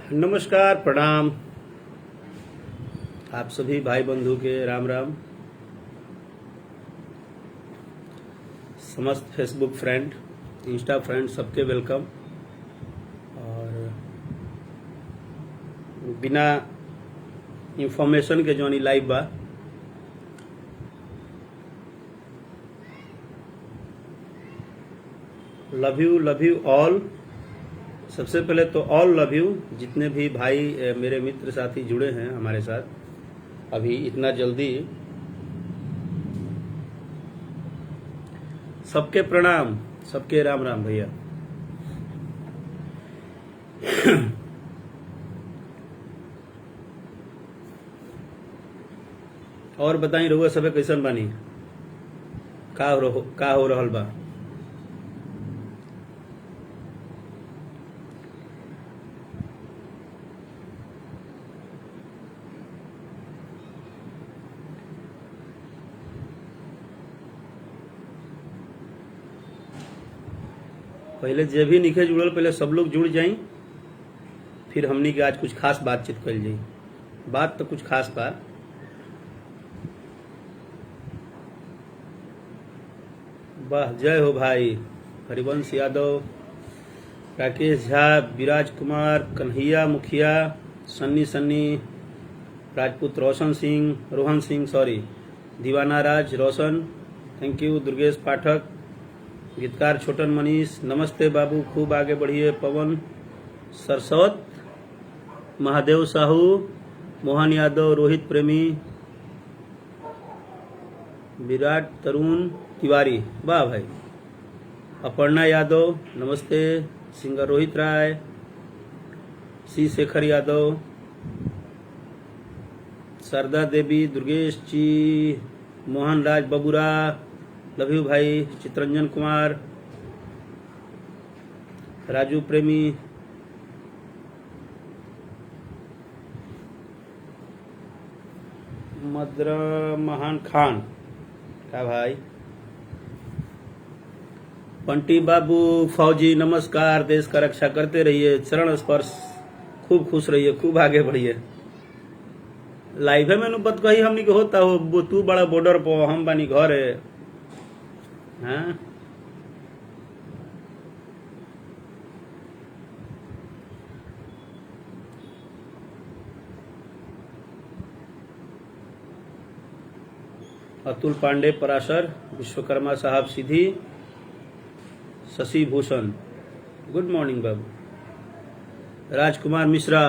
नमस्कार, प्रणाम। आप सभी भाई बंधु के राम राम। समस्त फेसबुक फ्रेंड, इंस्टा फ्रेंड सबके वेलकम। और बिना इंफॉर्मेशन के जौन लाइव बा, लव यू ऑल। सबसे पहले तो ऑल लव यू, जितने भी भाई मेरे मित्र साथी जुड़े हैं हमारे साथ अभी इतना जल्दी, सबके प्रणाम, सबके राम राम भैया। और बताई रहुआ सबे कैसन बानी, का हो रहल बा। पहले जे भी निखे जुड़ल, पहले सब लोग जुड़ जाई, फिर हमनी के आज कुछ खास बातचीत कल जाई। बात तो कुछ खास बा। वाह, जय हो भाई। हरिवंश यादव, राकेश झा, विराज कुमार, कन्हैया मुखिया, सन्नी राजपूत, रोशन सिंह, रोहन सिंह, सॉरी, दीवाना राज, रोशन, थैंक यू, दुर्गेश पाठक, गीतकार छोटन मनीष, नमस्ते बाबू, खूब आगे बढ़िए, पवन सरस्वत, महादेव साहू, मोहन यादव, रोहित प्रेमी, विराट तरुण तिवारी, वाह भाई, अपर्णा यादव, नमस्ते, singer Rohit Rai, C Shekhar Yadav, Sharda Devi, Durgesh ji, Mohan Raj Babura, love you भाई, चित्रंजन कुमार, राजू प्रेमी, मद्र महान खान, क्या भाई, पंटी बाबू, फौजी, नमस्कार। देश का रक्षा करते रहिए, चरण स्पर्श, खूब खुश रहिए, खूब आगे बढ़िए। लाइव है मैंने बत कही हमनी के होता हो, वो तू बड़ा बॉर्डर पर, हम बानी घर है। हाँ, अतुल पांडे, पराशर, विश्वकर्मा साहब, सीधी, शशि भूषण, गुड मॉर्निंग बाबू, राजकुमार मिश्रा,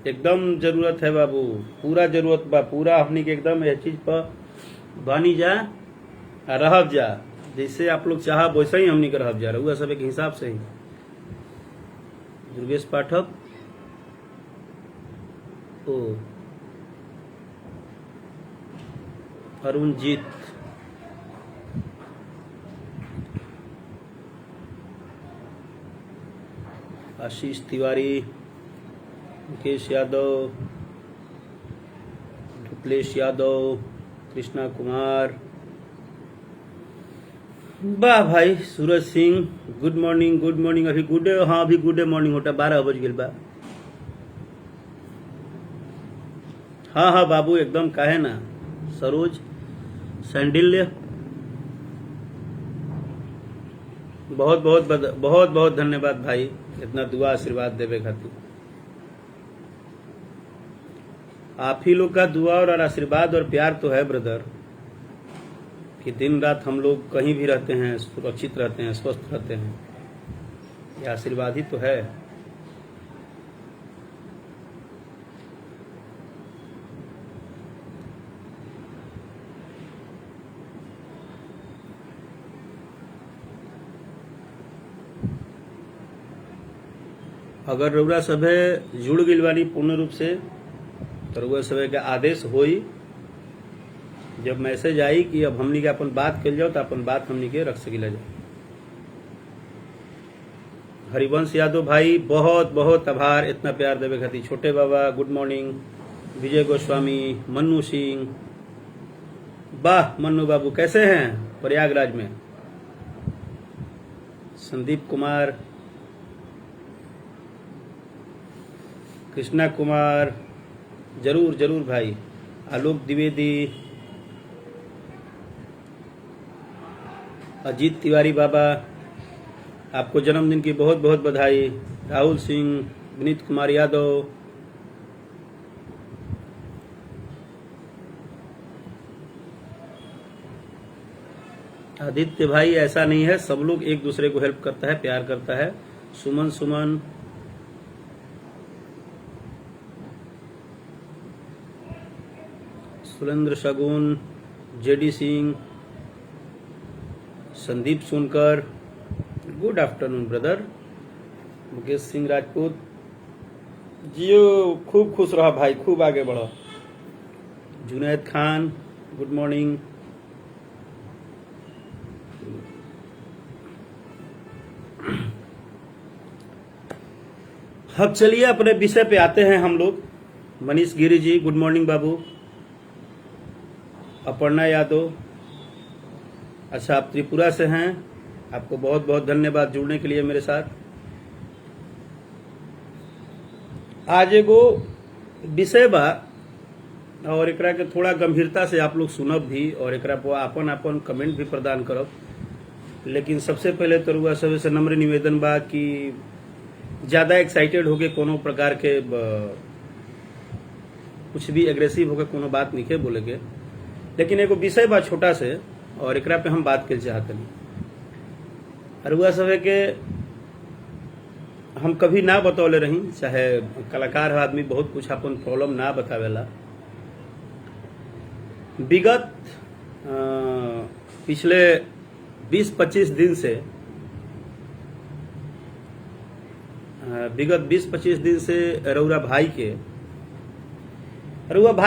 एकदम जरूरत है बाबू, पूरा जरूरत बा, पूरा हमनी के एकदम यह चीज पर बानी जा, रहब जा, जैसे आप लोग चाह वैसे ही हमनी के रहब जा, रहुआ सब एक हिसाब से ही। दुर्गेश पाठक, ओ अरुणजीत, आशीष तिवारी, मुकेश यादव, ढुकलेश यादव, कृष्णा कुमार, वाह भाई, सूरज सिंह, गुड मॉर्निंग। अभी गुड, हाँ अभी गुड मॉर्निंग होता, 12 बज गए बा। हाँ बाबू, एकदम काहे ना। सरोज सैंडिल्य, बहुत बहुत धन्यवाद भाई, इतना दुआ आशीर्वाद देवे खातिर। आप ही लोग का दुआ और आशीर्वाद और प्यार तो है ब्रदर, कि दिन रात हम लोग कहीं भी रहते हैं, सुरक्षित रहते हैं, स्वस्थ रहते हैं, ये आशीर्वाद ही तो है। अगर रउरा सभे जुड़ गइल बानी पूर्ण रूप से, तो रउरा सभे के आदेश होई, जब मैसेज आई कि अब हमनी के अपन बात कल जाओ, तो अपन बात हमनी के रख सकिला जाओ। हरिवंश यादव भाई, बहुत आभार इतना प्यार देवे खातिर। छोटे बाबा, गुड मॉर्निंग। विजय गोस्वामी, मन्नू सिंह, वाह मन्नू बाबू, कैसे हैं प्रयागराज में। संदीप कुमार, कृष्णा कुमार, जरूर जरूर भाई। आलोक द्विवेदी, अजीत तिवारी बाबा, आपको जन्मदिन की बहुत बहुत बधाई। राहुल सिंह, विनीत कुमार यादव, आदित्य भाई, ऐसा नहीं है, सब लोग एक दूसरे को हेल्प करता है, प्यार करता है। Suman Suman, Surendra Shagun, JD Singh, Sandeep Sonkar, good afternoon brother. Mukesh Singh Rajput, जियो, खूब खुश रहो भाई, खूब आगे बढ़ो। Junaid Khan, good morning. अब चलिए अपने विषय पे आते हैं हम लोग। मनीष गिरी जी, गुड मॉर्निंग बाबू। अपर्णा यादव, अच्छा आप त्रिपुरा से हैं, आपको बहुत बहुत धन्यवाद जुड़ने के लिए मेरे साथ। आज एगो विषय बा और एकरा के थोड़ा गंभीरता से आप लोग सुनब भी और एकरा पर आपन आपन कमेंट भी प्रदान करब। लेकिन सबसे पहले तो रुआ सब से नम्र निवेदन बा कि ज्यादा एक्साइटेड होके कोनो प्रकार के कुछ भी एग्रेसिव होके कोनो बात नहीं के बोले के, लेकिन एगो विषय बा छोटा से और एकरा पे हम बात कर चाहते हैं। रुआ सब के हम कभी ना बतौले रही, चाहे कलाकार है आदमी बहुत कुछ अपन प्रॉब्लम ना बतावेला। विगत पिछले 20-25 दिन से रउरा भाई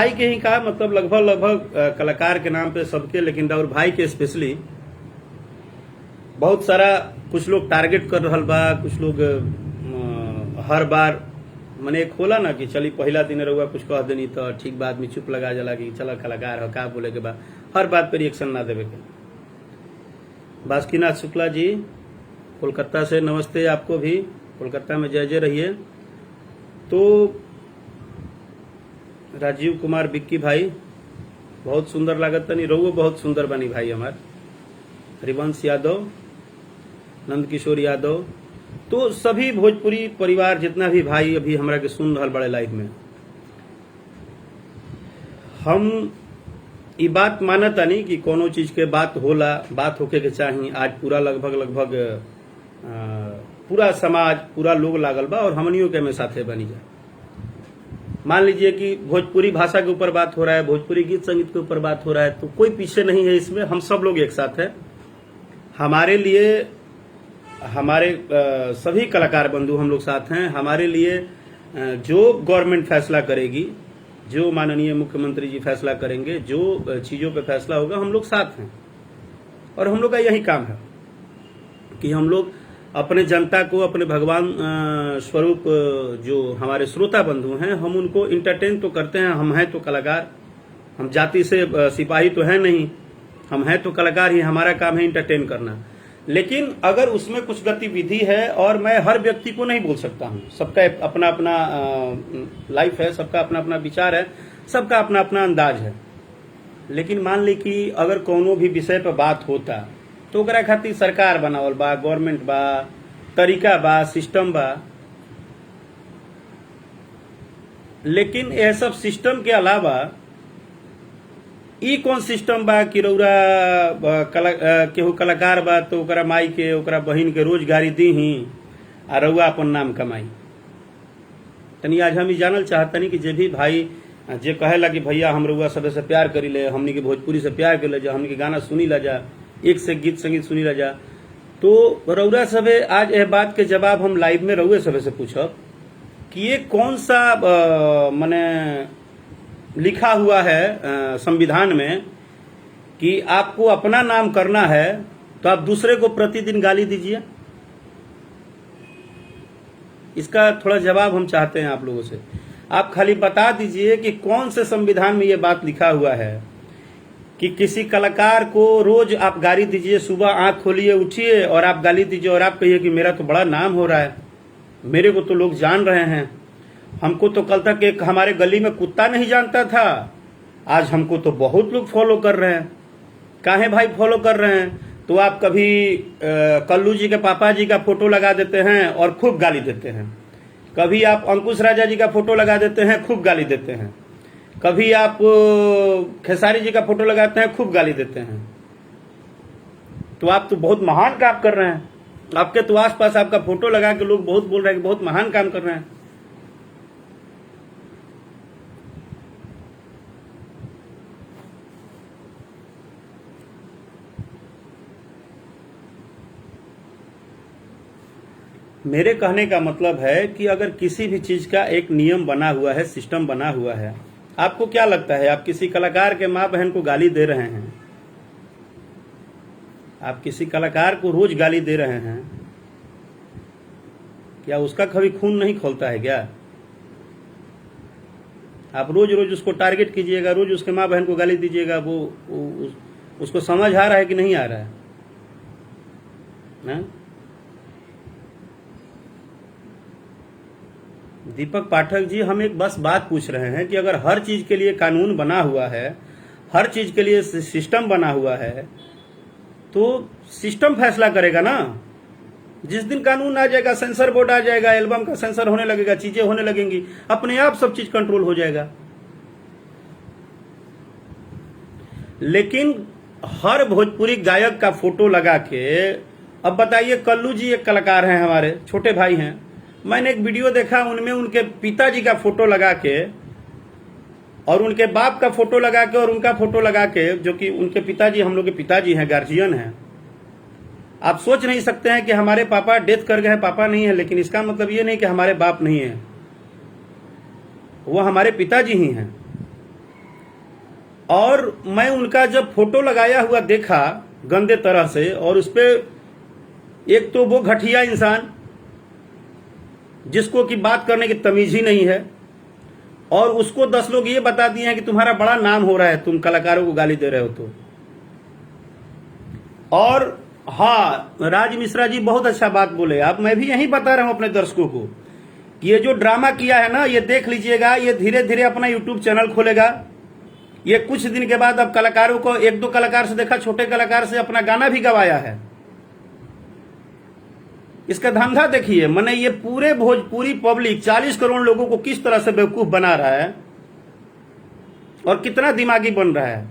के ही कहा, मतलब लगभग कलाकार के नाम पे सबके, लेकिन रउर भाई के स्पेशली बहुत सारा कुछ लोग टारगेट कर रहल बा। कुछ लोग हर बार मने एक होला ना कि चली पहला दिन रउआ कुछ कह देनी तो ठीक बा, आदमी चुप लगा जला कि चला कलाकार हो, का बोले के बा, हर बात पे रिएक्शन ना देवे के। बासुकीनाथ शुक्ला जी कोलकाता से, नमस्ते आपको भी, कोलकाता में जय जय रहिए। तो राजीव कुमार बिक्की भाई, बहुत सुंदर लागत तनी, रउओ बहुत सुंदर बनी भाई हमार। हरिवंश यादव, नंदकिशोर यादव, तो सभी भोजपुरी परिवार जितना भी भाई अभी हमरा के सुन रहल बड़े लाइफ में, हम ई बात मानतानी कि कोनो चीज के बात होला, बात होके के चाही। आज पूरा लगभग पूरा समाज, पूरा लोग लागल बा और हमनियों के में साथे बनी जाए। मान लीजिए कि भोजपुरी भाषा के ऊपर बात हो रहा है, भोजपुरी गीत संगीत के ऊपर बात हो रहा है, तो कोई पीछे नहीं है इसमें, हम सब लोग एक साथ हैं। हमारे लिए हमारे सभी कलाकार बंधु हम लोग साथ हैं। हमारे लिए जो गवर्नमेंट फैसला करेगी, जो माननीय मुख्यमंत्री जी फैसला करेंगे, जो चीजों पे फैसला होगा, हम लोग साथ हैं। और हम लोग का यही काम है कि हम लोग अपने जनता को, अपने भगवान स्वरूप जो हमारे श्रोता बंधु हैं, हम उनको इंटरटेन तो करते हैं। हम हैं तो कलाकार, हम जाति से सिपाही तो हैं नहीं, हम हैं तो कलाकार ही, हमारा काम है इंटरटेन करना। लेकिन अगर उसमें कुछ गतिविधि है, और मैं हर व्यक्ति को नहीं बोल सकता हूं, सबका अपना अपना लाइफ है, सबका अपना अपना विचार है, सबका अपना अपना अंदाज है। लेकिन मान ली कि अगर कोनो भी विषय पर बात होता तो ओकरा खातिर सरकार बनावल बा, गवर्नमेंट बा, तरीका बा, सिस्टम बा। लेकिन यह सब सिस्टम के अलावा ई कौन सिस्टम बा कि रउरा केहू कलाकार बा तो ओकरा माई के, ओकरा बहिन के रोजगारी दी ही आ रउआ अपन नाम कमाई। तनी आज हम ई जानल चाहतनी कि जे भी भाई जे कहेला कि भैया हम रउआ सबे से प्यार करी ले, हमनी के भोजपुरी से प्यार कर ले जा, हमनी के गाना सुनी ला जा, एक से गीत संगीत सुनी ला जा, तो रउरा सबे आज यह बात के जवाब हम लाइव में रउए सबे से पूछब कि ये कौन सा माने लिखा हुआ है संविधान में कि आपको अपना नाम करना है तो आप दूसरे को प्रतिदिन गाली दीजिए। इसका थोड़ा जवाब हम चाहते हैं आप लोगों से। आप खाली बता दीजिए कि कौन से संविधान में ये बात लिखा हुआ है कि किसी कलाकार को रोज आप गाली दीजिए, सुबह आंख खोलिए, उठिए और आप गाली दीजिए और आप कहिए कि मेरा तो बड़ा नाम हो रहा है, मेरे को तो लोग जान रहे हैं, हमको तो कल तक एक हमारे गली में कुत्ता नहीं जानता था, आज हमको तो बहुत लोग फॉलो कर रहे हैं। काहे भाई फॉलो कर रहे हैं? तो आप कभी कल्लू जी के पापा जी का फोटो लगा देते हैं और खूब गाली देते हैं, कभी आप अंकुश राजा जी का फोटो लगा देते हैं, खूब गाली देते हैं, कभी आप खेसारी जी का फोटो लगाते हैं, खूब गाली देते हैं। तो आप तो बहुत महान काम कर रहे हैं, आपके तो आसपास आपका फोटो लगा के लोग बहुत बोल रहे हैं कि बहुत महान काम कर रहे हैं। मेरे कहने का मतलब है कि अगर किसी भी चीज का एक नियम बना हुआ है, सिस्टम बना हुआ है, आपको क्या लगता है आप किसी कलाकार के माँ बहन को गाली दे रहे हैं, आप किसी कलाकार को रोज गाली दे रहे हैं, क्या उसका कभी खून नहीं खौलता है क्या? आप रोज रोज उसको टारगेट कीजिएगा, रोज उसके माँ बहन को गाली दीजिएगा, उसको समझ आ रहा है कि नहीं आ रहा है ना? दीपक पाठक जी, हम एक बस बात पूछ रहे हैं कि अगर हर चीज के लिए कानून बना हुआ है, हर चीज के लिए सिस्टम बना हुआ है, तो सिस्टम फैसला करेगा ना। जिस दिन कानून आ जाएगा, सेंसर बोर्ड आ जाएगा, एल्बम का सेंसर होने लगेगा, चीजें होने लगेंगी, अपने आप सब चीज कंट्रोल हो जाएगा। लेकिन हर भोजपुरी गायक का फोटो लगा के, अब बताइए, कल्लू जी एक कलाकार हैं, हमारे छोटे भाई हैं, मैंने एक वीडियो देखा, उनमें उनके पिताजी का फोटो लगा के और उनके बाप का फोटो लगा के और उनका फोटो लगा के, जो कि उनके पिताजी हम लोग के पिताजी हैं, गार्जियन हैं। आप सोच नहीं सकते हैं कि हमारे पापा डेथ कर गए, पापा नहीं है, लेकिन इसका मतलब ये नहीं कि हमारे बाप नहीं है, वो हमारे पिताजी ही हैं। और मैं उनका जब फोटो लगाया हुआ देखा गंदे तरह से, और उस पर एक तो वो घटिया इंसान जिसको कि बात करने की तमीज ही नहीं है, और उसको 10 लोग ये बता दिए हैं कि तुम्हारा बड़ा नाम हो रहा है, तुम कलाकारों को गाली दे रहे हो तो। और हाँ, राज मिश्रा जी बहुत अच्छा बात बोले आप, मैं भी यही बता रहा हूं अपने दर्शकों को कि ये जो ड्रामा किया है ना, ये देख लीजिएगा, ये धीरे धीरे अपना यूट्यूब चैनल खोलेगा। ये कुछ दिन के बाद अब कलाकारों को, 1-2 कलाकार से देखा, छोटे कलाकार से अपना गाना भी गवाया है। इसका धंधा देखिए, मैंने ये पूरे भोजपुरी पब्लिक 40 करोड़ लोगों को किस तरह से बेवकूफ बना रहा है और कितना दिमागी बन रहा है।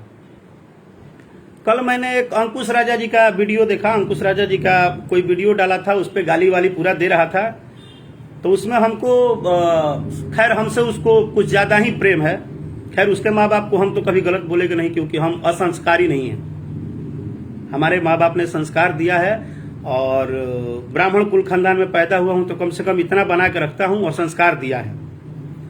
कल मैंने एक अंकुश राजा जी का वीडियो देखा, अंकुश राजा जी का कोई वीडियो डाला था, उस पर गाली वाली पूरा दे रहा था। तो उसमें हमको खैर हमसे उसको कुछ ज्यादा ही प्रेम है। खैर उसके माँ बाप को हम तो कभी गलत बोलेंगे नहीं, क्योंकि हम असंस्कारी नहीं हैं। हमारे माँ बाप ने संस्कार दिया है, और ब्राह्मण कुल खानदान में पैदा हुआ हूं तो कम से कम इतना बना के रखता हूं, और संस्कार दिया है।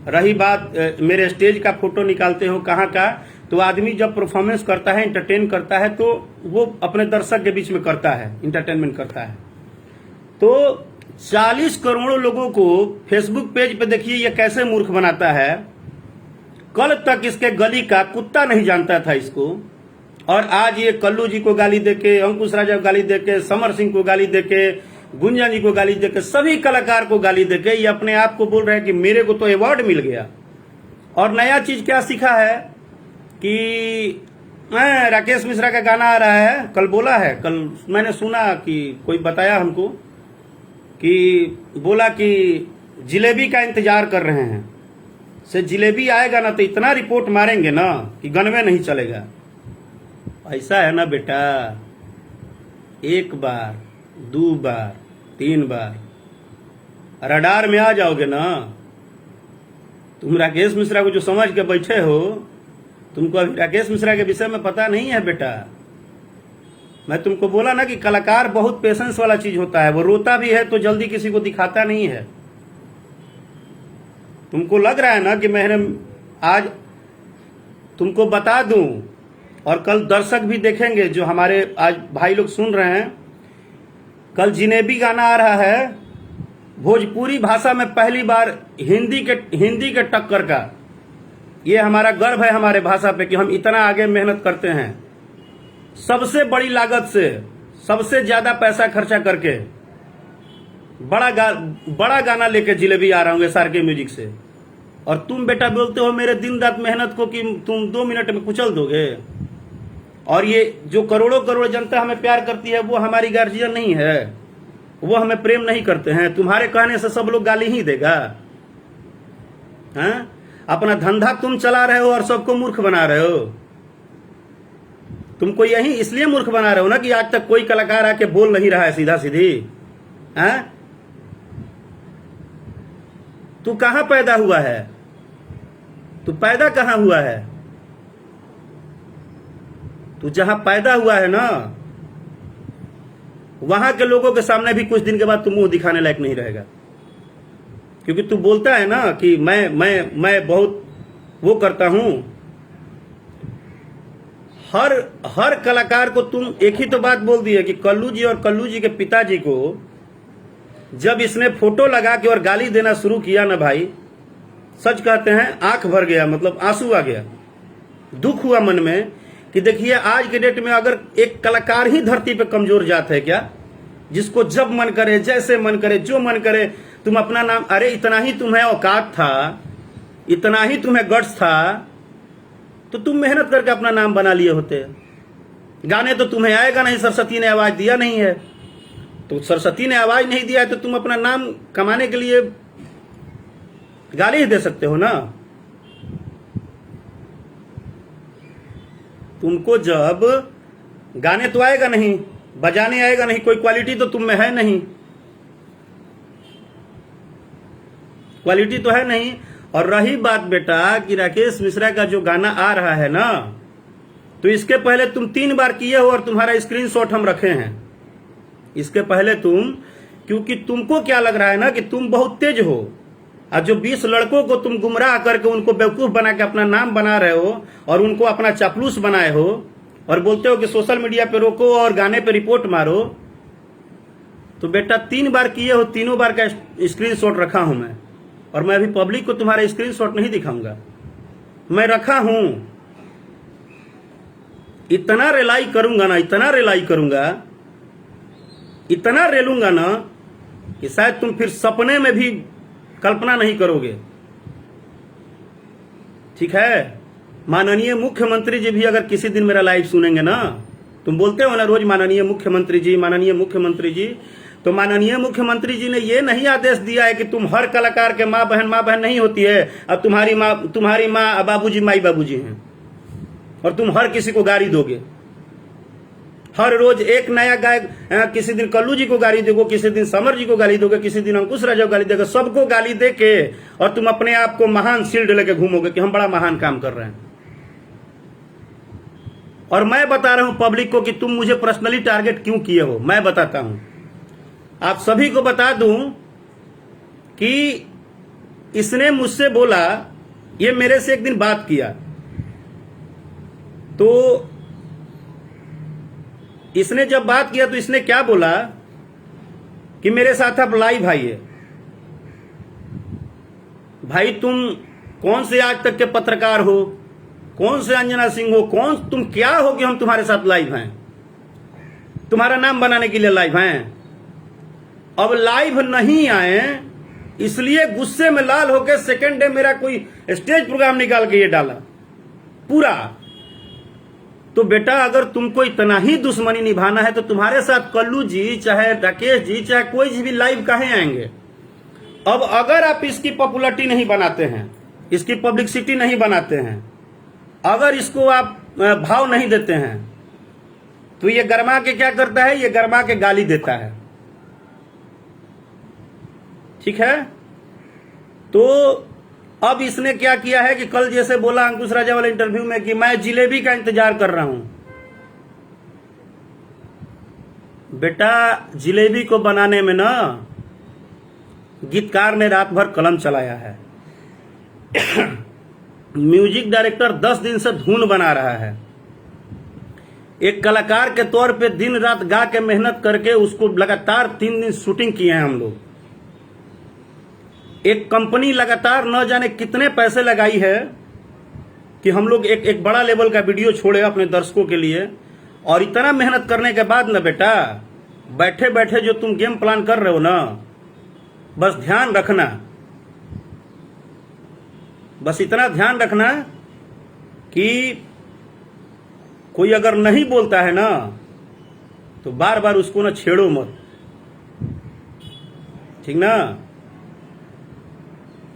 रही बात मेरे स्टेज का फोटो निकालते हो कहाँ का, तो आदमी जब परफॉर्मेंस करता है, एंटरटेन करता है, तो वो अपने दर्शक के बीच में करता है, इंटरटेनमेंट करता है। तो 40 करोड़ लोगों को फेसबुक पेज पे देखिए ये कैसे मूर्ख बनाता है। कल तक इसके गली का कुत्ता नहीं जानता था इसको, और आज ये कल्लू जी को गाली देके, अंकुश राजा को गाली देके, समर सिंह को गाली देके, गुंजन जी को गाली देके, सभी कलाकार को गाली देके ये अपने आप को बोल रहे हैं कि मेरे को तो अवार्ड मिल गया। और नया चीज क्या सीखा है कि राकेश मिश्रा का गाना आ रहा है, कल बोला है, कल मैंने सुना कि कोई बताया हमको कि बोला कि जिलेबी का इंतजार कर रहे हैं, से जिलेबी आएगा ना तो इतना रिपोर्ट मारेंगे ना कि गनवे नहीं चलेगा। ऐसा है ना बेटा, 1 बार 2 बार 3 बार रडार में आ जाओगे ना। तुम राकेश मिश्रा को जो समझ के बैठे हो, तुमको अभी राकेश मिश्रा के विषय में पता नहीं है बेटा। मैं तुमको बोला ना कि कलाकार बहुत पेशेंस वाला चीज होता है, वो रोता भी है तो जल्दी किसी को दिखाता नहीं है। तुमको लग रहा है ना कि मैंने आज तुमको बता दूं, और कल दर्शक भी देखेंगे जो हमारे आज भाई लोग सुन रहे हैं, कल जिनेबी गाना आ रहा है भोजपुरी भाषा में पहली बार हिंदी के टक्कर का। ये हमारा गर्व है हमारे भाषा पे कि हम इतना आगे मेहनत करते हैं, सबसे बड़ी लागत से, सबसे ज्यादा पैसा खर्चा करके बड़ा गाना लेके जिलेबी आ रहा हूँ SRK म्यूजिक से। और तुम बेटा बोलते हो मेरे दिन रात मेहनत को कि तुम 2 मिनट में कुचल दोगे। और ये जो करोड़ों करोड़ जनता हमें प्यार करती है वो हमारी गार्जियन नहीं है, वो हमें प्रेम नहीं करते हैं। तुम्हारे कहने से सब लोग गाली ही देगा। हाँ? अपना धंधा तुम चला रहे हो और सबको मूर्ख बना रहे हो। तुमको यही इसलिए मूर्ख बना रहे हो ना कि आज तक कोई कलाकार आके बोल नहीं रहा है सीधा सीधी। हाँ? तू कहां पैदा हुआ है? तू पैदा कहां हुआ है? तू जहां पैदा हुआ है ना, वहां के लोगों के सामने भी कुछ दिन के बाद तू मुंह दिखाने लायक नहीं रहेगा। क्योंकि तू बोलता है ना कि मैं बहुत वो करता हूं। हर कलाकार को तुम एक ही तो बात बोल दी है कि कल्लू जी और कल्लू जी के पिताजी को जब इसने फोटो लगा के और गाली देना शुरू किया ना भाई, सच कहते हैं आंख भर गया, मतलब आंसू आ गया। दुख हुआ मन में कि देखिए आज के डेट में अगर एक कलाकार ही धरती पे कमजोर जात है क्या, जिसको जब मन करे, जैसे मन करे, जो मन करे तुम अपना नाम, अरे इतना ही तुम्हें औकात था, इतना ही तुम्हें गट्स था तो तुम मेहनत करके अपना नाम बना लिए होते। गाने तो तुम्हें आएगा नहीं, सरस्वती ने आवाज दिया नहीं है, तो सरस्वती ने आवाज नहीं दिया है तो तुम अपना नाम कमाने के लिए गाली ही दे सकते हो ना। तुमको जब गाने तो आएगा नहीं, बजाने आएगा नहीं, कोई क्वालिटी तो तुम में है नहीं, क्वालिटी तो है नहीं। और रही बात बेटा कि राकेश मिश्रा का जो गाना आ रहा है ना, तो इसके पहले तुम 3 बार किए हो और तुम्हारा स्क्रीनशॉट हम रखे हैं। इसके पहले तुम, क्योंकि तुमको क्या लग रहा है ना कि तुम बहुत तेज हो, और जो 20 लड़कों को तुम गुमराह करके उनको बेवकूफ बना के अपना नाम बना रहे हो और उनको अपना चापलूस बनाए हो और बोलते हो कि सोशल मीडिया पे रोको और गाने पे रिपोर्ट मारो। तो बेटा 3 बार किए हो, तीनों बार का स्क्रीनशॉट रखा हूं मैं, और मैं अभी पब्लिक को तुम्हारा स्क्रीनशॉट नहीं दिखाऊंगा, मैं रखा हूं। इतना रिलाई करूंगा ना, इतना रिलाई करूंगा, इतना रेलूंगा ना कि शायद तुम फिर सपने में भी कल्पना नहीं करोगे। ठीक है? माननीय मुख्यमंत्री जी भी अगर किसी दिन मेरा लाइव सुनेंगे ना, तुम बोलते हो ना रोज माननीय मुख्यमंत्री जी, माननीय मुख्यमंत्री जी, तो माननीय मुख्यमंत्री जी ने ये नहीं आदेश दिया है कि तुम हर कलाकार के माँ बहन नहीं होती है, अब तुम्हारी माँ बाबूजी माई बाबूजी हैं और तुम हर किसी को गाली दोगे। हर रोज एक नया गायक, किसी दिन कल्लू जी को गाली दोगे, किसी दिन समर जी को गाली दोगे, किसी दिन अंकुश राजा को गाली दोगे, सबको गाली दे के और तुम अपने आप को महान शील्ड लेके घूमोगे कि हम बड़ा महान काम कर रहे हैं। और मैं बता रहा हूं पब्लिक को कि तुम मुझे पर्सनली टारगेट क्यों किए हो। मैं बताता हूं, आप सभी को बता दूं कि इसने मुझसे बोला, ये मेरे से एक दिन बात किया, तो इसने जब बात किया तो इसने क्या बोला कि मेरे साथ आप लाइव आइए। भाई तुम कौन से आज तक के पत्रकार हो, कौन से अंजना सिंह हो, कौन तुम क्या हो कि हम तुम्हारे साथ लाइव हैं, तुम्हारा नाम बनाने के लिए लाइव हैं। अब लाइव नहीं आए इसलिए गुस्से में लाल होकर सेकेंड डे मेरा कोई स्टेज प्रोग्राम निकाल के ये डाला पूरा। तो बेटा अगर तुमको इतना ही दुश्मनी निभाना है तो तुम्हारे साथ कल्लू जी, चाहे राकेश जी, चाहे कोई भी लाइव काहे आएंगे। अब अगर आप इसकी पॉपुलैरिटी नहीं बनाते हैं, इसकी पब्लिसिटी नहीं बनाते हैं, अगर इसको आप भाव नहीं देते हैं, तो ये गरमा के क्या करता है, ये गरमा के गाली देता है। ठीक है? तो अब इसने क्या किया है कि कल जैसे बोला अंकुश राजा वाले इंटरव्यू में कि मैं जिलेबी का इंतजार कर रहा हूं। बेटा जिलेबी को बनाने में ना गीतकार ने रात भर कलम चलाया है। म्यूजिक डायरेक्टर 10 दिन से धुन बना रहा है। एक कलाकार के तौर पे दिन रात गा के मेहनत करके उसको लगातार 3 दिन शूटिंग किए हैं हम लोग। एक कंपनी लगातार न जाने कितने पैसे लगाई है कि हम लोग एक बड़ा लेवल का वीडियो छोड़े अपने दर्शकों के लिए। और इतना मेहनत करने के बाद ना बेटा, बैठे बैठे जो तुम गेम प्लान कर रहे हो ना, बस ध्यान रखना बस इतना ध्यान रखना कि कोई अगर नहीं बोलता है ना तो बार बार उसको ना छेड़ो मत, ठीक ना।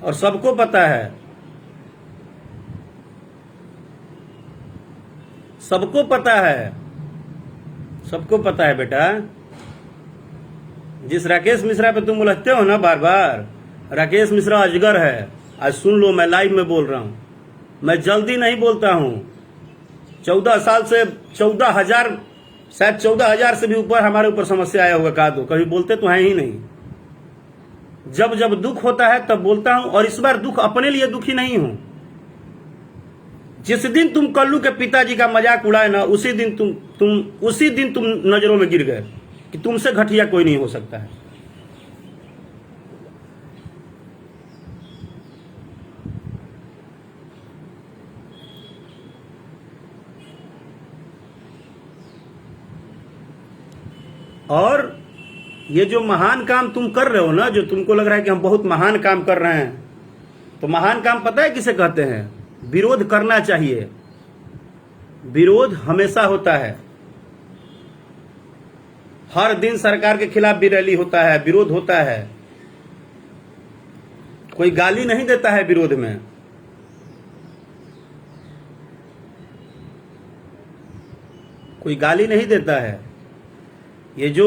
और सबको पता है, सबको पता है, सबको पता है बेटा। जिस राकेश मिश्रा पे तुम उलझते हो ना बार बार, राकेश मिश्रा अजगर है। आज सुन लो, मैं लाइव में बोल रहा हूं, मैं जल्दी नहीं बोलता हूं। 14 साल से 14,000, शायद 14,000 से भी ऊपर हमारे ऊपर समस्या आया होगा का दो, कभी बोलते तो हैं ही नहीं। जब जब दुख होता है तब बोलता हूं, और इस बार दुख अपने लिए दुखी नहीं हूं। जिस दिन तुम कल्लू के पिताजी का मजाक उड़ाए ना, उसी दिन तुम नजरों में गिर गए कि तुमसे घटिया कोई नहीं हो सकता है। और ये जो महान काम तुम कर रहे हो ना, जो तुमको लग रहा है कि हम बहुत महान काम कर रहे हैं, तो महान काम पता है किसे कहते हैं? विरोध करना चाहिए। विरोध हमेशा होता है, हर दिन सरकार के खिलाफ भी रैली होता है, विरोध होता है। कोई गाली नहीं देता है विरोध में। कोई गाली नहीं देता है। ये जो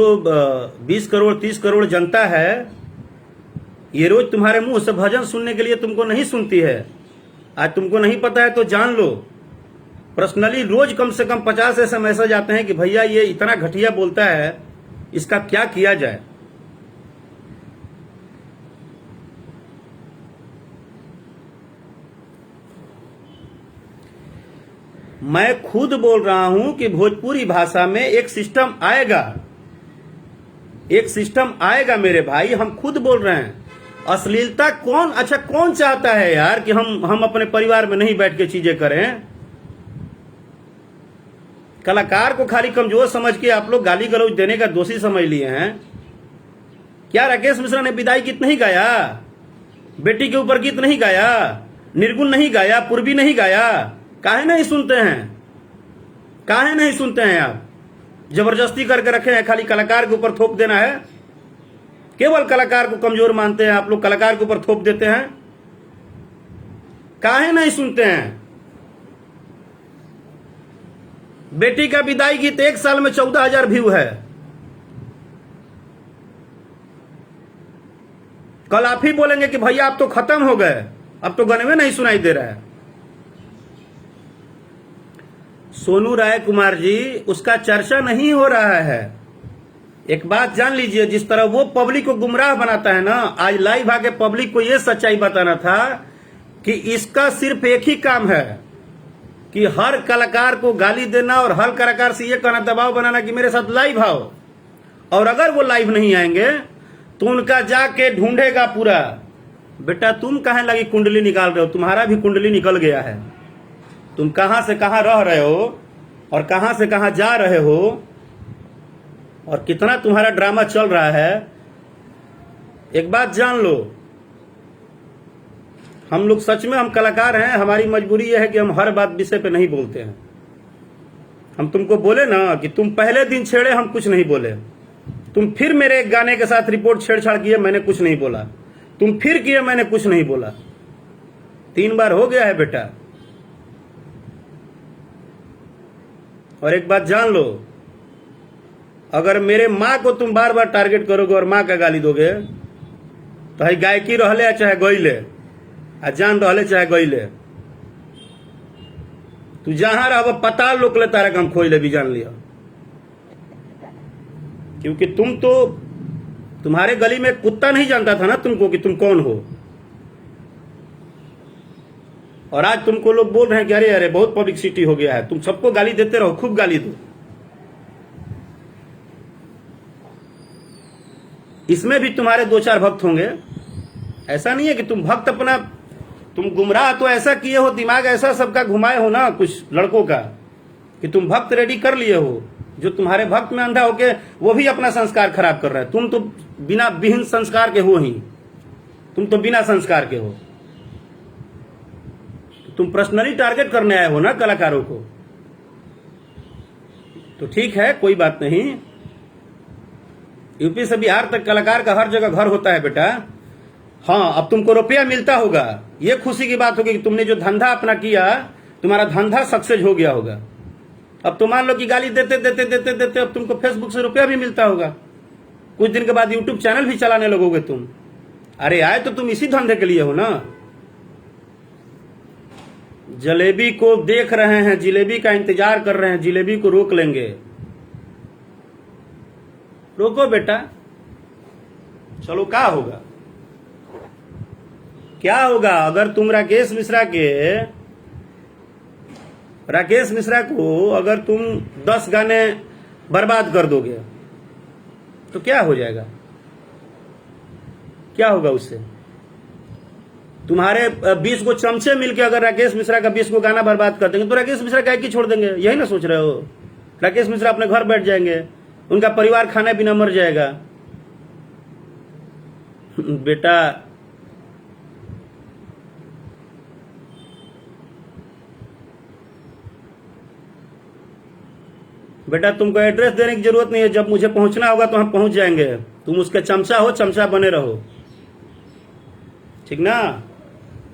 20 करोड़ 30 करोड़ जनता है, ये रोज तुम्हारे मुंह से भजन सुनने के लिए तुमको नहीं सुनती है। आज तुमको नहीं पता है तो जान लो, पर्सनली रोज कम से कम 50 ऐसे मैसेज आते हैं कि भैया ये इतना घटिया बोलता है, इसका क्या किया जाए। मैं खुद बोल रहा हूं कि भोजपुरी भाषा में एक सिस्टम आएगा, एक सिस्टम आएगा मेरे भाई, हम खुद बोल रहे हैं। अश्लीलता कौन चाहता है यार कि हम अपने परिवार में नहीं बैठ के चीजें करें। कलाकार को खाली कमजोर समझ के आप लोग गाली गलौज देने का दोषी समझ लिए हैं। क्या राकेश मिश्रा ने विदाई गीत नहीं गाया? बेटी के ऊपर गीत नहीं गाया? निर्गुण नहीं गाया? पूर्वी नहीं गाया? काहे नहीं सुनते हैं? काहे नहीं सुनते हैं? आप जबरदस्ती करके रखे हैं, खाली कलाकार के ऊपर थोप देना है। केवल कलाकार को कमजोर मानते हैं आप लोग, कलाकार के ऊपर थोप देते हैं। काहे नहीं सुनते हैं? बेटी का विदाई गीत 1 साल में 14,000 व्यू है। कल आप ही बोलेंगे कि भैया आप तो खत्म हो गए, अब तो गनवे नहीं सुनाई दे रहा है। सोनू राय कुमार जी, उसका चर्चा नहीं हो रहा है। एक बात जान लीजिए, जिस तरह वो पब्लिक को गुमराह बनाता है ना, आज लाइव आके पब्लिक को यह सच्चाई बताना था कि इसका सिर्फ एक ही काम है कि हर कलाकार को गाली देना और हर कलाकार से यह कहना, दबाव बनाना कि मेरे साथ लाइव आओ। और अगर वो लाइव नहीं आएंगे तो उनका जाके ढूंढेगा पूरा। बेटा तुम कहां लगी कुंडली निकाल रहे हो? तुम्हारा भी कुंडली निकल गया है। तुम कहां से कहां रह रहे हो और कहां से कहां जा रहे हो और कितना तुम्हारा ड्रामा चल रहा है। एक बात जान लो, हम लोग सच में हम कलाकार हैं। हमारी मजबूरी यह है कि हम हर बात विषय पे नहीं बोलते हैं। हम तुमको बोले ना कि तुम पहले दिन छेड़े, हम कुछ नहीं बोले। तुम फिर मेरे एक गाने के साथ रिपोर्ट छेड़छाड़ किए, मैंने कुछ नहीं बोला। तुम फिर किए, मैंने कुछ नहीं बोला। 3 बार हो गया है बेटा। और एक बात जान लो, अगर मेरे माँ को तुम बार बार टारगेट करोगे और माँ का गाली दोगे तो है गायकी रहले चाहे गईले, आ जान रहले चाहे गईले, तू जहां रह पताल लोक ले तारा हम खोई ले भी जान लिया। क्योंकि तुम्हारे गली में कुत्ता नहीं जानता था ना तुमको कि तुम कौन हो। और आज तुमको लोग बोल रहे हैं कि अरे अरे बहुत पब्लिसिटी हो गया है। तुम सबको गाली देते रहो, खूब गाली दो। इसमें भी तुम्हारे 2-4 भक्त होंगे। ऐसा नहीं है कि तुम भक्त अपना, तुम गुमराह तो ऐसा किए हो, दिमाग ऐसा सबका घुमाए हो ना कुछ लड़कों का कि तुम भक्त रेडी कर लिए हो। जो तुम्हारे भक्त में अंधा होके वो भी अपना संस्कार खराब कर रहा है। तुम तो बिना विहीन संस्कार के हो ही, तुम तो बिना संस्कार के हो। तुम पर्सनली टारगेट करने आए हो ना कलाकारों को, तो ठीक है, कोई बात नहीं। यूपी से बिहार तक कलाकार का हर जगह घर होता है बेटा। हाँ, अब तुमको रुपया मिलता होगा, ये खुशी की बात होगी कि तुमने जो धंधा अपना किया, तुम्हारा धंधा सक्सेस हो गया होगा। अब तो मान लो कि गाली देते देते देते देते अब तुमको फेसबुक से रुपया भी मिलता होगा, कुछ दिन के बाद यूट्यूब चैनल भी चलाने लगोगे तुम। अरे आए तो तुम इसी धंधे के लिए हो ना। जलेबी को देख रहे हैं, जिलेबी का इंतजार कर रहे हैं, जिलेबी को रोक लेंगे। रोको बेटा, चलो क्या होगा, क्या होगा अगर तुम राकेश मिश्रा को अगर तुम 10 गाने बर्बाद कर दोगे तो क्या हो जाएगा, क्या होगा उससे? तुम्हारे 20 को चमचे मिलके अगर राकेश मिश्रा का 20 को गाना बर्बाद कर देंगे तो राकेश मिश्रा गायक की छोड़ देंगे, यही ना सोच रहे हो? राकेश मिश्रा अपने घर बैठ जाएंगे, उनका परिवार खाने बिना मर जाएगा। बेटा तुमको एड्रेस देने की जरूरत नहीं है, जब मुझे पहुंचना होगा तो हम पहुंच जाएंगे। तुम उसके चमचा हो, चमचा बने रहो, ठीक ना?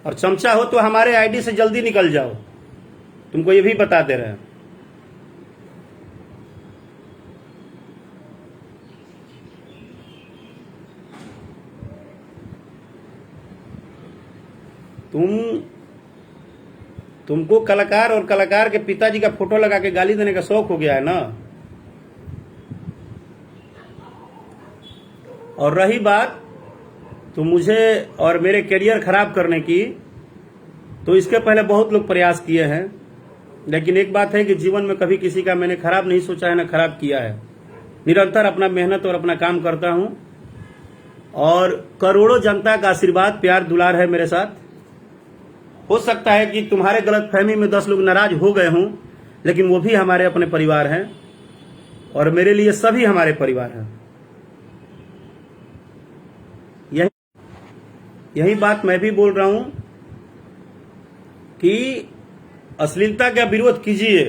और चमचा हो तो हमारे आईडी से जल्दी निकल जाओ, तुमको ये भी बता दे रहे हैं। तुमको कलाकार और कलाकार के पिताजी का फोटो लगा के गाली देने का शौक हो गया है ना। और रही बात तो मुझे और मेरे करियर खराब करने की, तो इसके पहले बहुत लोग प्रयास किए हैं, लेकिन एक बात है कि जीवन में कभी किसी का मैंने खराब नहीं सोचा है, ना खराब किया है। निरंतर अपना मेहनत और अपना काम करता हूं, और करोड़ों जनता का आशीर्वाद, प्यार, दुलार है मेरे साथ। हो सकता है कि तुम्हारे गलतफहमी में 10 लोग नाराज हो गए हों, लेकिन वो भी हमारे अपने परिवार हैं, और मेरे लिए सभी हमारे परिवार हैं। यही बात मैं भी बोल रहा हूं कि अश्लीलता का विरोध कीजिए,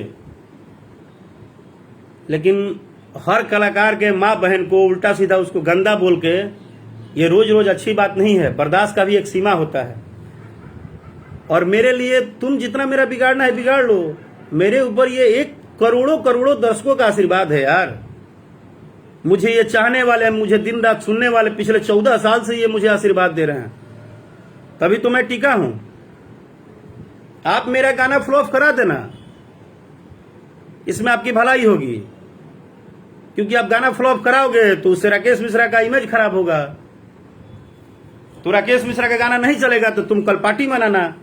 लेकिन हर कलाकार के माँ बहन को उल्टा सीधा उसको गंदा बोल के ये रोज रोज अच्छी बात नहीं है। बर्दाश्त का भी एक सीमा होता है। और मेरे लिए तुम जितना मेरा बिगाड़ना है बिगाड़ लो, मेरे ऊपर ये 1 करोड़ों करोड़ों दर्शकों का आशीर्वाद है यार। मुझे ये चाहने वाले, मुझे दिन रात सुनने वाले, पिछले 14 साल से ये मुझे आशीर्वाद दे रहे हैं, तभी तो मैं टिका हूं। आप मेरा गाना फ्लॉप करा देना, इसमें आपकी भलाई होगी, क्योंकि आप गाना फ्लॉप कराओगे तो उससे राकेश मिश्रा का इमेज खराब होगा। तो राकेश मिश्रा का गाना नहीं चलेगा तो तुम कल पार्टी मनाना,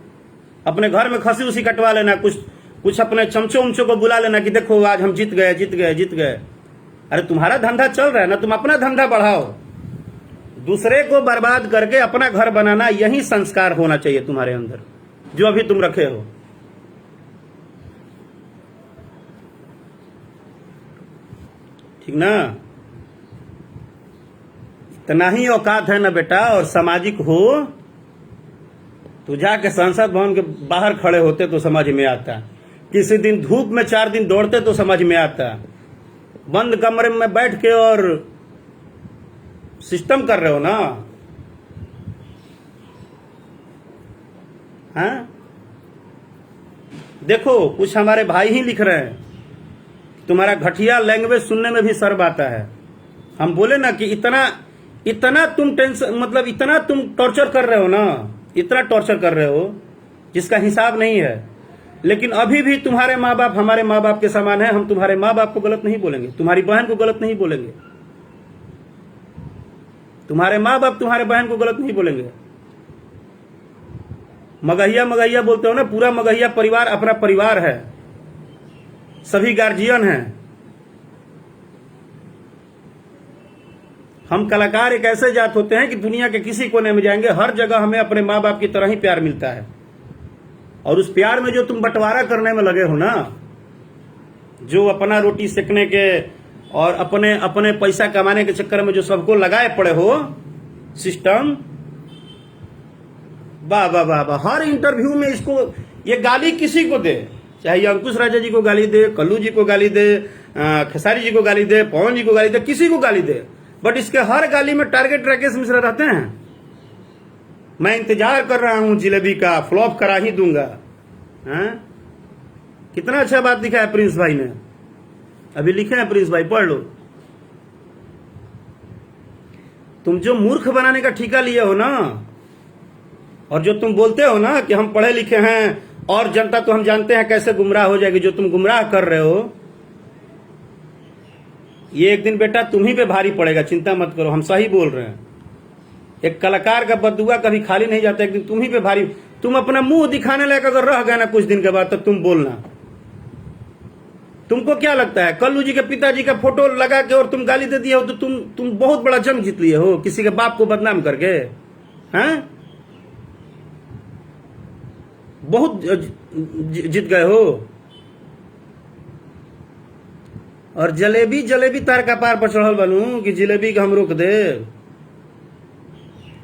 अपने घर में खसी उसी कटवा लेना, कुछ अपने चमचों उमचों को बुला लेना कि देखो आज हम जीत गए। अरे तुम्हारा धंधा चल रहा है ना, तुम अपना धंधा बढ़ाओ। दूसरे को बर्बाद करके अपना घर बनाना, यही संस्कार होना चाहिए तुम्हारे अंदर, जो अभी तुम रखे हो। ठीक ना? इतना ही औकात है ना बेटा, और सामाजिक हो तो जाके संसद भवन के बाहर खड़े होते तो समझ में आता, किसी दिन धूप में 4 दिन दौड़ते तो समझ में आता। बंद कमरे में बैठ के और सिस्टम कर रहे हो ना, हाँ? देखो कुछ हमारे भाई ही लिख रहे हैं, तुम्हारा घटिया लैंग्वेज सुनने में भी शर्म आता है। हम बोले ना कि इतना तुम टेंशन, मतलब इतना तुम टॉर्चर कर रहे हो ना, इतना टॉर्चर कर रहे हो जिसका हिसाब नहीं है। लेकिन अभी भी तुम्हारे माँ बाप हमारे माँ बाप के समान है। हम तुम्हारे माँ बाप को गलत नहीं बोलेंगे, तुम्हारी बहन को गलत नहीं बोलेंगे, तुम्हारे माँ बाप तुम्हारे बहन को गलत नहीं बोलेंगे। मगहिया बोलते हो ना, पूरा मगहिया परिवार अपना परिवार है, सभी गार्जियन हैं। हम कलाकार एक ऐसे जात होते हैं कि दुनिया के किसी कोने में जाएंगे, हर जगह हमें अपने माँ बाप की तरह ही प्यार मिलता है। और उस प्यार में जो तुम बंटवारा करने में लगे हो ना, जो अपना रोटी सेकने के और अपने पैसा कमाने के चक्कर में जो सबको लगाए पड़े हो सिस्टम, वाह वाह वाह वाह। हर इंटरव्यू में ये गाली किसी को दे, चाहे ये अंकुश राजा जी को गाली दे, कल्लू जी को गाली दे, खेसारी जी को गाली दे, पवन जी को गाली दे, किसी को गाली दे, बट इसके हर गाली में टारगेट राकेश मिश्रा रहते हैं। मैं इंतजार कर रहा हूं जिलेबी का, फ्लॉप करा ही दूंगा। कितना अच्छा बात लिखा है प्रिंस भाई ने, अभी लिखे हैं प्रिंस भाई, पढ़ लो। तुम जो मूर्ख बनाने का ठेका लिए हो ना, और जो तुम बोलते हो ना कि हम पढ़े लिखे हैं और जनता तो हम जानते हैं कैसे गुमराह हो जाएगी, जो तुम गुमराह कर रहे हो, ये एक दिन बेटा तुम ही पे भारी पड़ेगा, चिंता मत करो, हम सही बोल रहे हैं। एक कलाकार का बददुआ कभी खाली नहीं जाता, एक दिन तुम ही पे भारी। तुम अपना मुंह दिखाने लायक अगर रह गए ना कुछ दिन के बाद, तो तुम बोलना। तुमको क्या लगता है, कल्लू जी के पिताजी का फोटो लगा के और तुम गाली दे दिए हो, तो तुम बहुत बड़ा जंग जीत लिए हो किसी के बाप को बदनाम करके, हैं? बहुत जीत गए हो। और जलेबी तार का पार पर चढ़ल बनू कि जिलेबी का हम रोक दे।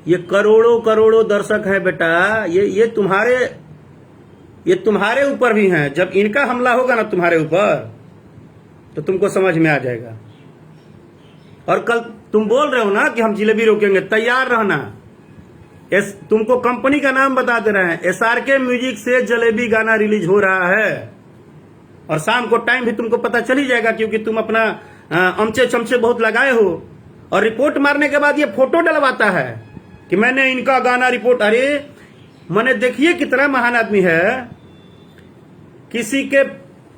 ये करोड़ों दर्शक हैं बेटा, ये तुम्हारे ऊपर भी हैं। जब इनका हमला होगा ना तुम्हारे ऊपर, तो तुमको समझ में आ जाएगा। और कल तुम बोल रहे हो ना कि हम जिलेबी रोकेंगे, तैयार रहना। तुमको कंपनी का नाम बता दे रहे हैं, SRK म्यूजिक से जलेबी गाना रिलीज हो रहा है। और शाम को टाइम भी तुमको पता चल ही जाएगा, क्योंकि तुम अपना अमचे चमचे बहुत लगाए हो। और रिपोर्ट मारने के बाद ये फोटो डलवाता है कि मैंने इनका गाना रिपोर्ट। अरे मैंने देखिए कितना महान आदमी है, किसी के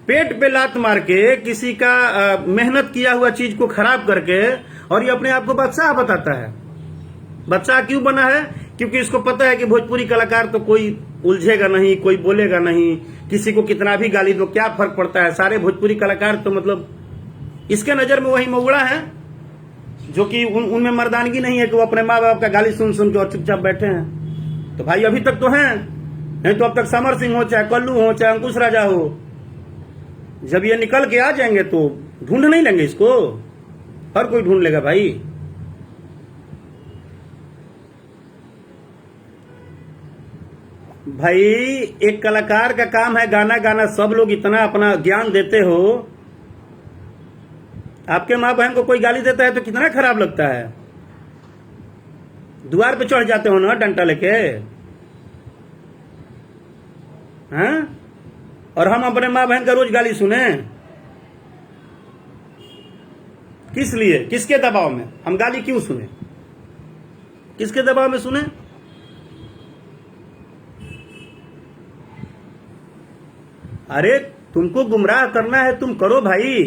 पेट पे लात मार के, किसी का मेहनत किया हुआ चीज को खराब करके, और ये अपने आप को बादशाह बताता है। बादशाह क्यों बना है? क्योंकि इसको पता है कि भोजपुरी कलाकार तो कोई उलझेगा नहीं, कोई बोलेगा नहीं, किसी को कितना भी गाली दो क्या फर्क पड़ता है। सारे भोजपुरी कलाकार तो मतलब इसके नजर में वही मौगड़ा है, जो कि उनमें मर्दानगी नहीं है कि वो अपने माँ बाप का गाली सुन सुन के और चुपचाप बैठे हैं। तो भाई अभी तक तो हैं, नहीं तो अब तक समर सिंह हो, चाहे कल्लू हो, चाहे अंकुश राजा हो, जब ये निकल के आ जाएंगे तो ढूंढ नहीं लेंगे इसको, हर कोई ढूंढ लेगा भाई। भाई एक कलाकार का काम है गाना गाना, सब लोग इतना अपना ज्ञान देते हो। आपके माँ बहन को कोई गाली देता है तो कितना खराब लगता है, द्वार पे चढ़ जाते हो ना डंडा लेके, हैं? और हम अपने माँ बहन का रोज गाली सुने, किस लिए, किसके दबाव में हम गाली क्यों सुने, किसके दबाव में सुने? अरे तुमको गुमराह करना है तुम करो भाई,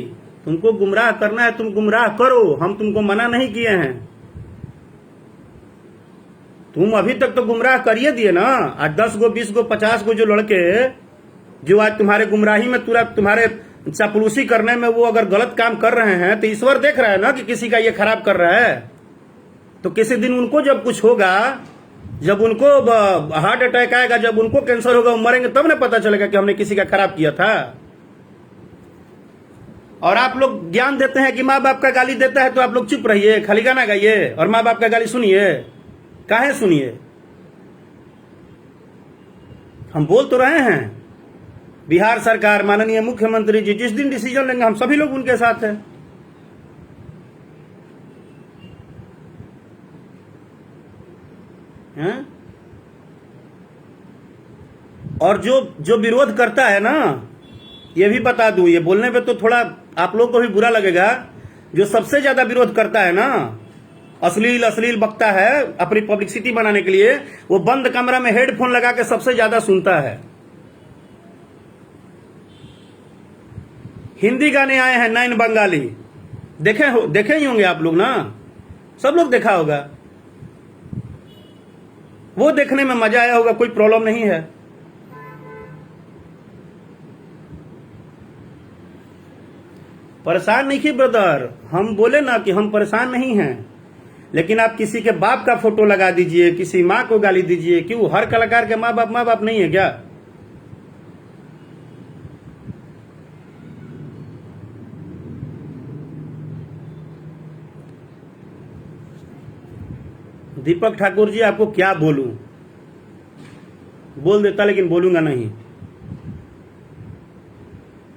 तुमको गुमराह करना है तुम गुमराह करो, हम तुमको मना नहीं किए हैं। तुम अभी तक तो गुमराह करिए दिए ना। आज 10 गो 20 गो 50 गो जो लड़के जो आज तुम्हारे गुमराही में तुम्हारे चापलूसी करने में वो अगर गलत काम कर रहे हैं, तो ईश्वर देख रहा है ना कि किसी का ये खराब कर रहा है। तो किसी दिन उनको जब कुछ होगा, जब उनको हार्ट अटैक आएगा, जब उनको कैंसर होगा, वो मरेंगे, तब ना पता चलेगा कि हमने किसी का खराब किया था। और आप लोग ज्ञान देते हैं कि माँ बाप का गाली देता है तो आप लोग चुप रहिए, खाली गाना गाइए और माँ बाप का गाली सुनिए। काहे सुनिए? हम बोल तो रहे हैं, बिहार सरकार, माननीय मुख्यमंत्री जी जिस दिन डिसीजन लेंगे हम सभी लोग उनके साथ हैं। और जो विरोध करता है ना, ये भी बता दूं, ये बोलने पे तो थोड़ा आप लोगों को भी बुरा लगेगा, जो सबसे ज्यादा विरोध करता है ना, अश्लील बकता है अपनी पब्लिसिटी बनाने के लिए, वो बंद कमरा में हेडफोन लगा के सबसे ज्यादा सुनता है। हिंदी गाने आए हैं 9 बंगाली, देखे ही होंगे आप लोग ना, सब लोग देखा होगा, वो देखने में मजा आया होगा, कोई प्रॉब्लम नहीं है। परेशान नहीं की ब्रदर, हम बोले ना कि हम परेशान नहीं हैं, लेकिन आप किसी के बाप का फोटो लगा दीजिए, किसी माँ को गाली दीजिए। क्यों? हर कलाकार के माँ बाप नहीं है क्या? दीपक ठाकुर जी, आपको क्या बोलूं? बोल देता लेकिन बोलूंगा नहीं।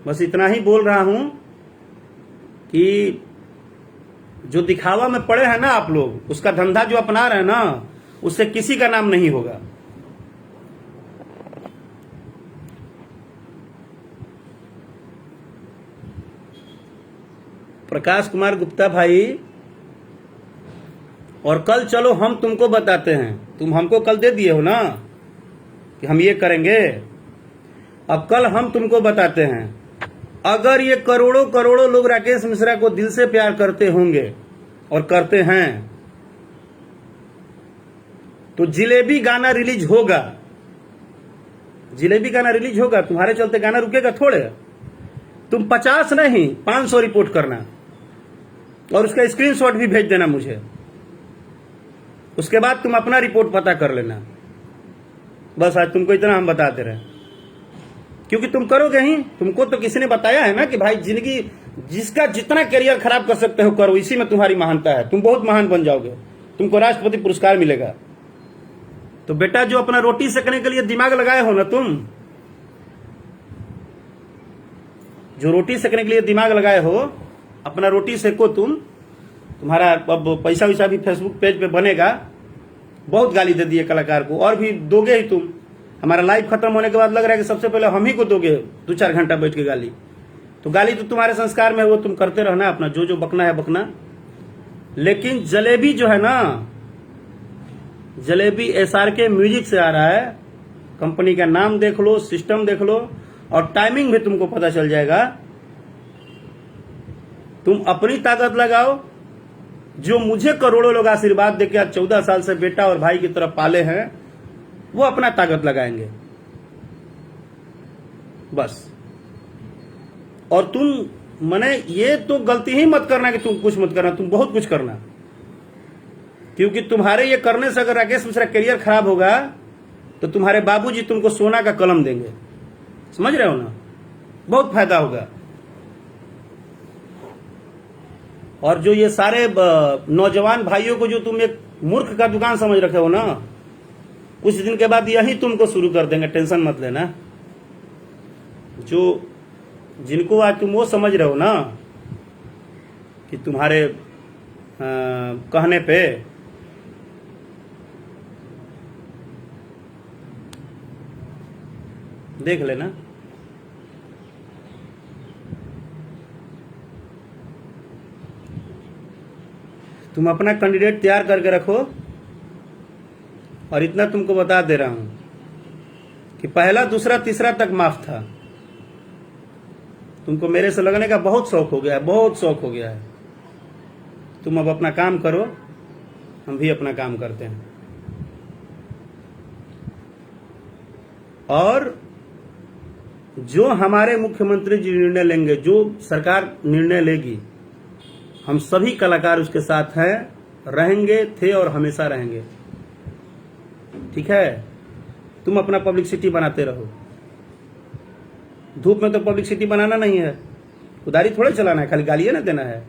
बस इतना ही बोल रहा हूं कि जो दिखावा में पड़े हैं ना आप लोग, उसका धंधा जो अपना रहे हैं ना, उससे किसी का नाम नहीं होगा। प्रकाश कुमार गुप्ता भाई, और कल चलो हम तुमको बताते हैं। तुम हमको कल दे दिए हो ना कि हम ये करेंगे, अब कल हम तुमको बताते हैं। अगर ये करोड़ों करोड़ों लोग राकेश मिश्रा को दिल से प्यार करते होंगे और करते हैं, तो जिलेबी गाना रिलीज होगा। जिलेबी गाना रिलीज होगा, तुम्हारे चलते गाना रुकेगा थोड़े। तुम 50 नहीं 500 रिपोर्ट करना और उसका स्क्रीनशॉट भी भेज देना मुझे। उसके बाद तुम अपना रिपोर्ट पता कर लेना। बस आज तुमको इतना हम बताते रहे, क्योंकि तुम करोगे ही। तुमको तो किसी ने बताया है ना कि भाई जिंदगी जिसका जितना करियर खराब कर सकते हो करो, इसी में तुम्हारी महानता है। तुम बहुत महान बन जाओगे, तुमको राष्ट्रपति पुरस्कार मिलेगा। तो बेटा, जो अपना रोटी सेकने के लिए दिमाग लगाए हो ना, तुम जो रोटी सेकने के लिए दिमाग लगाए हो, अपना रोटी सेको तुम। तुम्हारा अब पैसा वैसा भी फेसबुक पेज पे बनेगा। बहुत गाली दे दिए कलाकार को, और भी दोगे ही तुम। हमारा लाइव खत्म होने के बाद लग रहा है कि सबसे पहले हम ही को दोगे 2-4 घंटा बैठ के गाली। तो गाली तो तुम्हारे संस्कार में है, वो तुम करते रहना अपना, जो जो बकना है बकना। लेकिन जलेबी जो है ना, जलेबी SRK म्यूजिक से आ रहा है। कंपनी का नाम देख लो, सिस्टम देख लो, और टाइमिंग भी तुमको पता चल जाएगा। तुम अपनी ताकत लगाओ। जो मुझे करोड़ों लोग आशीर्वाद देके आज 14 साल से बेटा और भाई की तरफ पाले हैं, वो अपना ताकत लगाएंगे बस। और तुम मने ये तो गलती ही मत करना कि तुम कुछ मत करना, तुम बहुत कुछ करना। क्योंकि तुम्हारे ये करने से अगर राकेश मिश्रा करियर खराब होगा तो तुम्हारे बाबूजी तुमको सोना का कलम देंगे। समझ रहे हो ना? बहुत फायदा होगा। और जो ये सारे नौजवान भाइयों को जो तुम एक मूर्ख का दुकान समझ रखे हो ना, कुछ दिन के बाद यही तुमको शुरू कर देंगे, टेंशन मत लेना। जो जिनको आज तुम वो समझ रहे हो ना कि तुम्हारे कहने पे देख लेना। तुम अपना कैंडिडेट तैयार करके रखो। और इतना तुमको बता दे रहा हूं कि पहला, दूसरा, तीसरा तक माफ था। तुमको मेरे से लगने का बहुत शौक हो गया है, बहुत शौक हो गया है। तुम अब अपना काम करो, हम भी अपना काम करते हैं। और जो हमारे मुख्यमंत्री जी निर्णय लेंगे, जो सरकार निर्णय लेगी, हम सभी कलाकार उसके साथ हैं, रहेंगे, थे और हमेशा रहेंगे। ठीक है? तुम अपना पब्लिसिटी बनाते रहो। धूप में तो पब्लिसिटी बनाना नहीं है, उधारी थोड़े चलाना है, खाली गालियां ना देना है।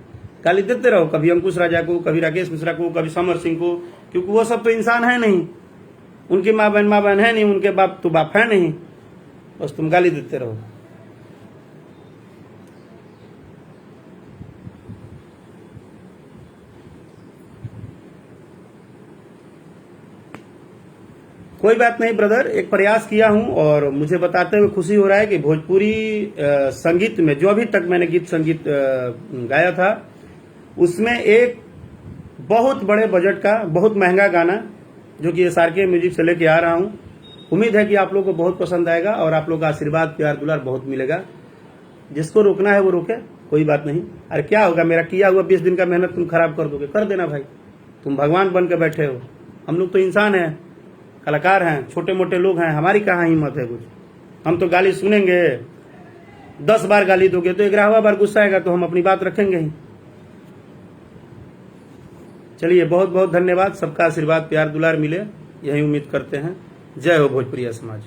गाली देते रहो, कभी अंकुश राजा को, कभी राकेश मिश्रा को, कभी समर सिंह को, क्योंकि वो सब तो इंसान है नहीं। उनकी माँ बहन है नहीं, उनके बाप तो बाप है नहीं। बस तुम गाली देते रहो। कोई बात नहीं ब्रदर, एक प्रयास किया हूं और मुझे बताते हुए खुशी हो रहा है कि भोजपुरी संगीत में जो अभी तक मैंने गीत संगीत गाया था, उसमें एक बहुत बड़े बजट का बहुत महंगा गाना जो कि SRK म्यूजिक से लेके आ रहा हूं। उम्मीद है कि आप लोगों को बहुत पसंद आएगा और आप लोगों का आशीर्वाद, प्यार, दुलार बहुत मिलेगा। जिसको रोकना है वो रोके, कोई बात नहीं। अरे क्या होगा, मेरा किया हुआ 20 दिन का मेहनत तुम खराब कर दोगे? कर देना भाई, तुम भगवान बन के बैठे हो। हम लोग तो इंसान हैं, कलाकार हैं, छोटे मोटे लोग हैं, हमारी कहाँ हिम्मत है कुछ। हम तो गाली सुनेंगे, 10 बार गाली दोगे तो 11वां बार गुस्सा आएगा, तो हम अपनी बात रखेंगे ही। चलिए, बहुत बहुत धन्यवाद। सबका आशीर्वाद, प्यार, दुलार मिले, यही उम्मीद करते हैं। जय हो भोजपुरिया समाज।